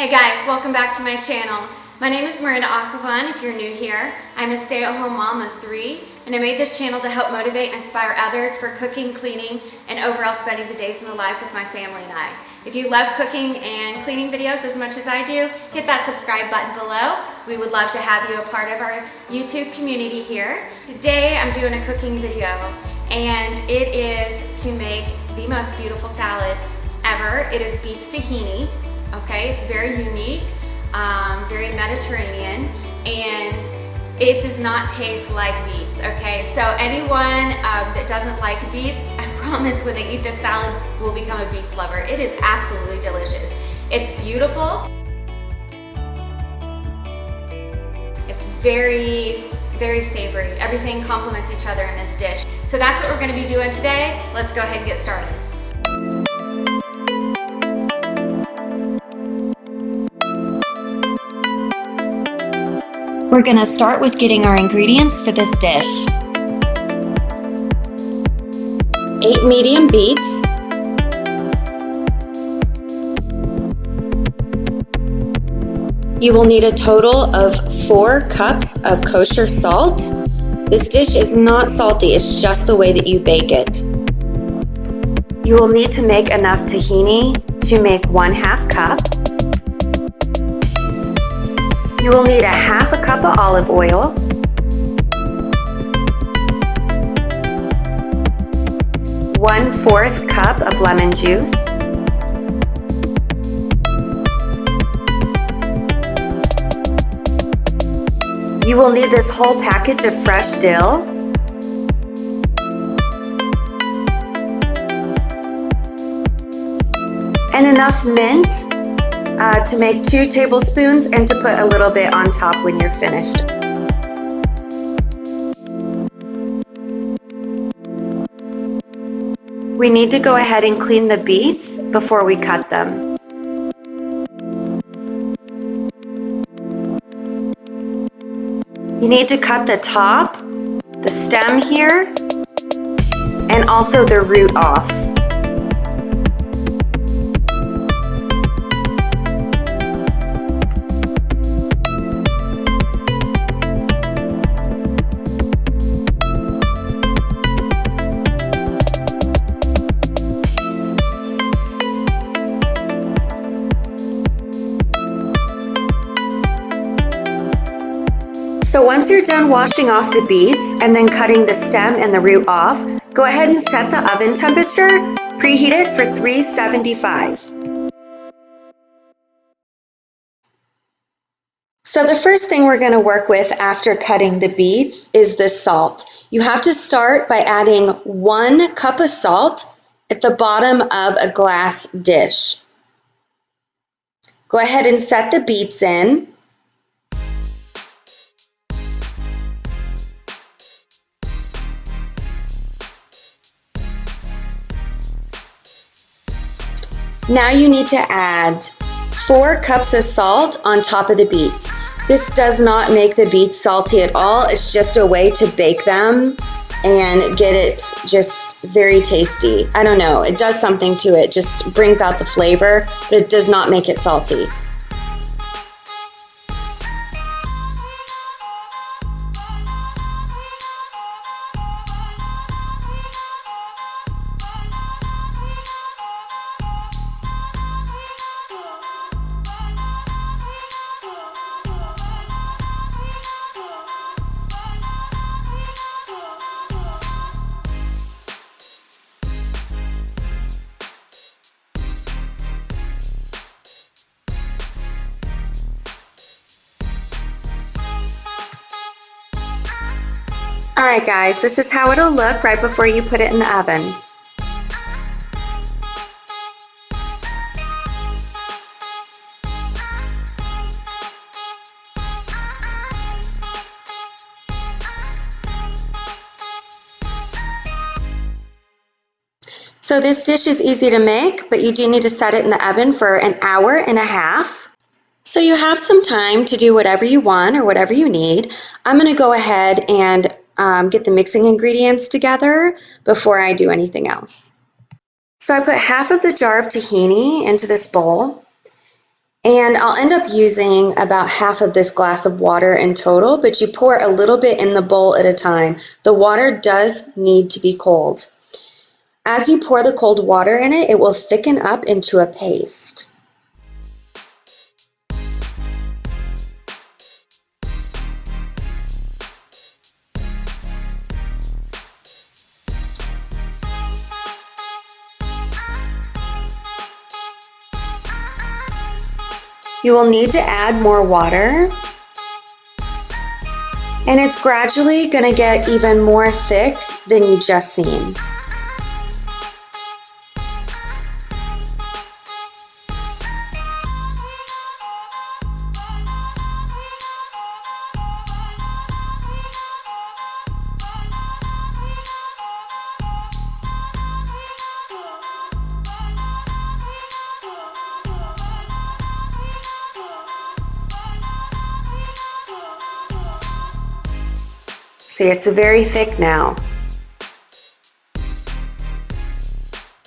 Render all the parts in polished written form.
Hey guys, welcome back to my channel. My name is Miranda Acquaban if you're new here. I'm a stay-at-home mom of 3, and I made this channel to help motivate and inspire others for cooking, cleaning, and overall spending the days in the lives of my family and I. If you love cooking and cleaning videos as much as I do, hit that subscribe button below. We would love to have you a part of our YouTube community here. Today I'm doing a cooking video, and it is to make the most beautiful salad ever. It is Beet Tahini. Okay, it's very unique, very Mediterranean, and it does not taste like beets, okay? So anyone that doesn't like beets, I promise when they eat this salad will become a beets lover. It is absolutely delicious. It's beautiful. It's very, very savory. Everything complements each other in this dish. So that's what we're gonna be doing today. Let's go ahead and get started. We're gonna start with getting our ingredients for this dish. 8 medium beets, you will need a total of 4 cups of kosher salt. This dish is not salty, it's just the way that you bake it. You will need to make enough tahini to make 1/2 cup. You will need a 1/2 cup of olive oil, 1/4 cup of lemon juice, you will need this whole package of fresh dill, and enough mint to make 2 tablespoons and to put a little bit on top when you're finished. We need to go ahead and clean the beets before we cut them. You need to cut the top, the stem here, and also the root off. So once you're done washing off the beets and then cutting the stem and the root off, go ahead and set the oven temperature, preheat it for 375. So the first thing we're going to work with after cutting the beets is the salt. You have to start by adding 1 cup of salt at the bottom of a glass dish. Go ahead and set the beets in. Now you need to add 4 cups of salt on top of the beets. This does not make the beets salty at all. It's just a way to bake them and get it just very tasty. I don't know, it does something to it, just brings out the flavor, but it does not make it salty. Alright guys, this is how it'll look right before you put it in the oven. So this dish is easy to make, but you do need to set it in the oven for 1.5 hours. So you have some time to do whatever you want or whatever you need. I'm going to go ahead and get the mixing ingredients together before I do anything else. So I put half of the jar of tahini into this bowl. And I'll end up using about half of this glass of water in total, but you pour a little bit in the bowl at a time. The water does need to be cold. As you pour the cold water in it, it will thicken up into a paste. You will need to add more water, and it's gradually going to get even more thick than you just seen. See, it's very thick now.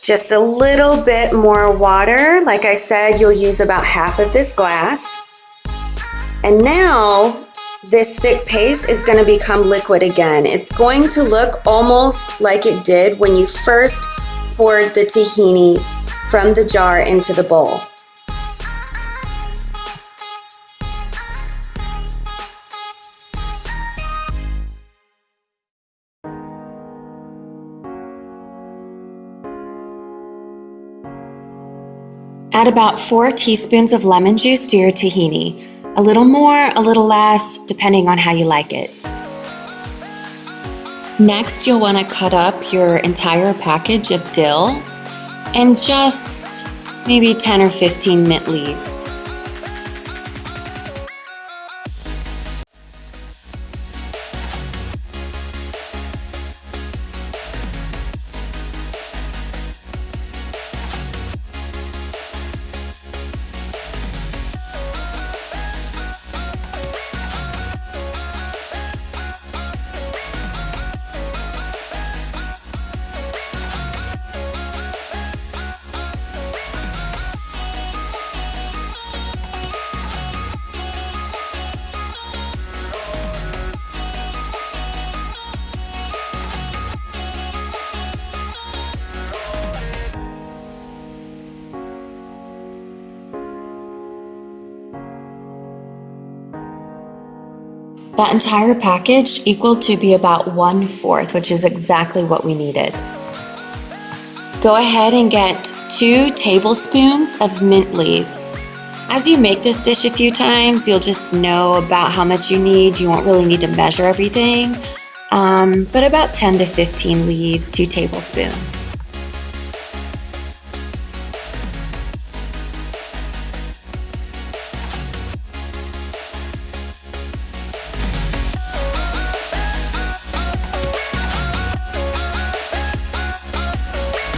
Just a little bit more water. Like I said, you'll use about half of this glass. And now this thick paste is going to become liquid again. It's going to look almost like it did when you first poured the tahini from the jar into the bowl. Add about 4 teaspoons of lemon juice to your tahini. A little more, a little less, depending on how you like it. Next, you'll want to cut up your entire package of dill and just maybe 10 or 15 mint leaves. That entire package equal to be about 1/4, which is exactly what we needed. Go ahead and get 2 tablespoons of mint leaves. As you make this dish a few times, you'll just know about how much you need. You won't really need to measure everything, but about 10 to 15 leaves, 2 tablespoons.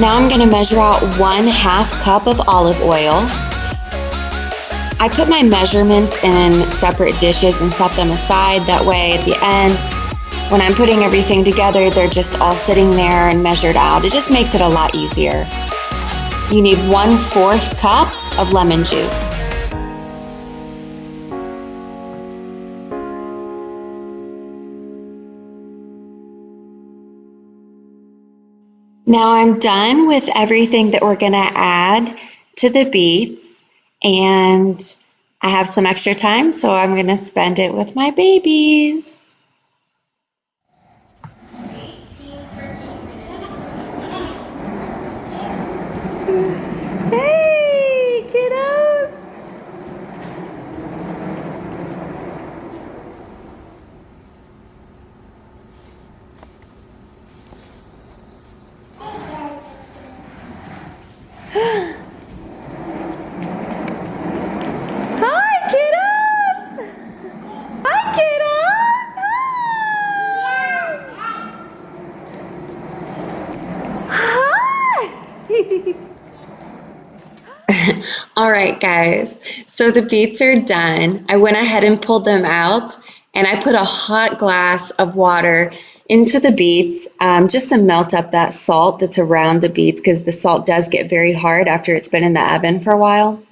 Now I'm going to measure out 1/2 cup of olive oil. I put my measurements in separate dishes and set them aside. That way at the end, when I'm putting everything together, they're just all sitting there and measured out. It just makes it a lot easier. You need 1/4 cup of lemon juice. Now I'm done with everything that we're going to add to the beets, and I have some extra time, so I'm going to spend it with my babies. Hey, kiddos! All right, guys, so the beets are done. I went ahead and pulled them out, and I put a hot glass of water into the beets just to melt up that salt that's around the beets, because the salt does get very hard after it's been in the oven for a while.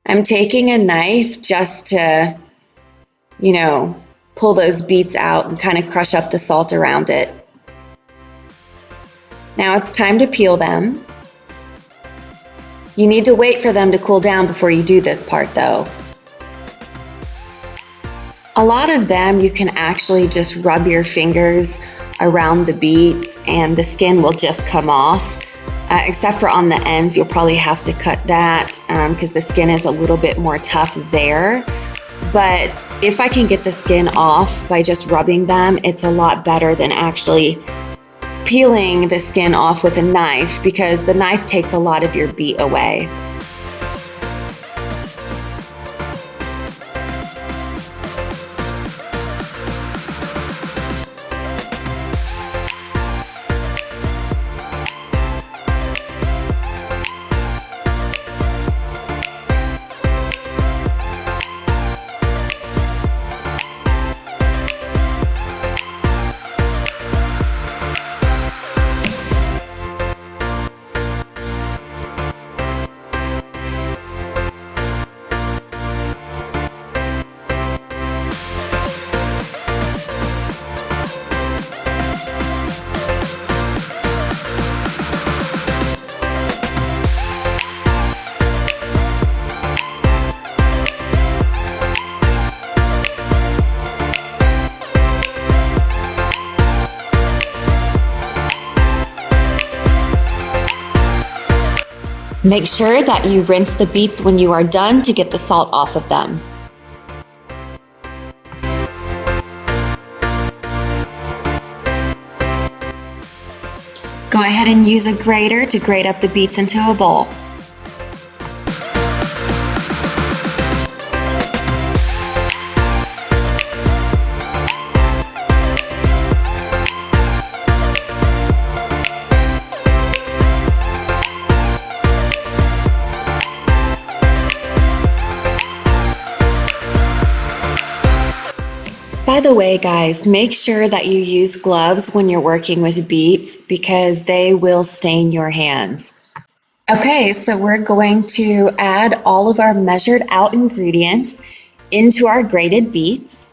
I'm taking a knife just to, pull those beets out and kind of crush up the salt around it. Now it's time to peel them. You need to wait for them to cool down before you do this part though. A lot of them you can actually just rub your fingers around the beets and the skin will just come off. Except for on the ends, you'll probably have to cut that because the skin is a little bit more tough there. But if I can get the skin off by just rubbing them, it's a lot better than actually peeling the skin off with a knife because the knife takes a lot of your beet away. Make sure that you rinse the beets when you are done to get the salt off of them. Go ahead and use a grater to grate up the beets into a bowl. By the way, guys, make sure that you use gloves when you're working with beets because they will stain your hands. Okay, so we're going to add all of our measured out ingredients into our grated beets.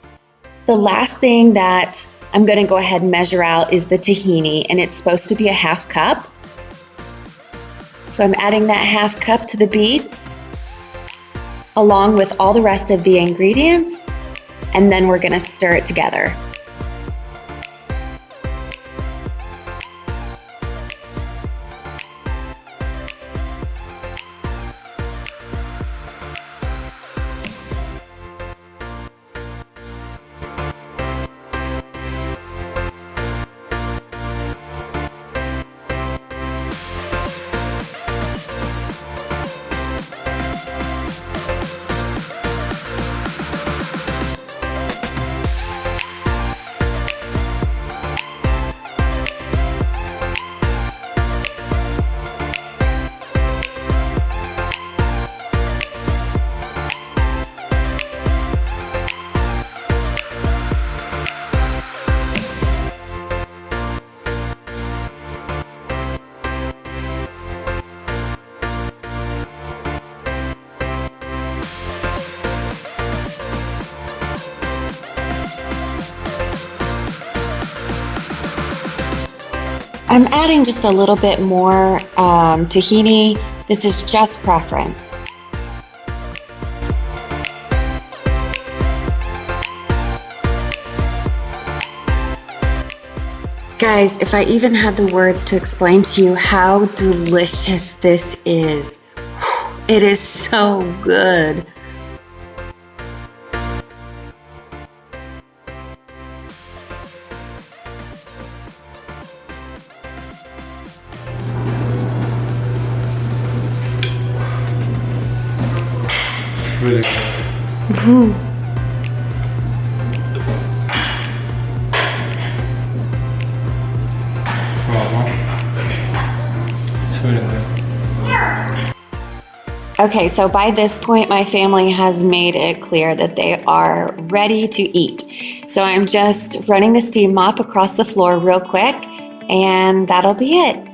The last thing that I'm going to go ahead and measure out is the tahini, and it's supposed to be a half cup. So I'm adding that half cup to the beets along with all the rest of the ingredients. And then we're going to stir it together. I'm adding just a little bit more tahini. This is just preference. Guys, if I even had the words to explain to you how delicious this is. It is so good. Really good. It's really good. Okay, so by this point, my family has made it clear that they are ready to eat. So I'm just running the steam mop across the floor real quick, and that'll be it.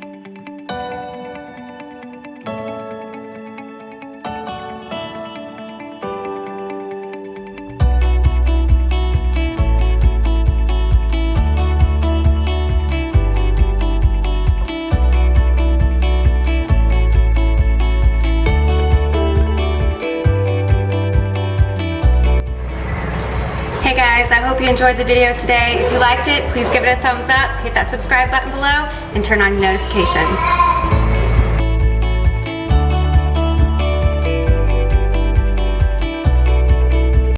guys, I hope you enjoyed the video today. If you liked it, please give it a thumbs up, hit that subscribe button below, and turn on your notifications.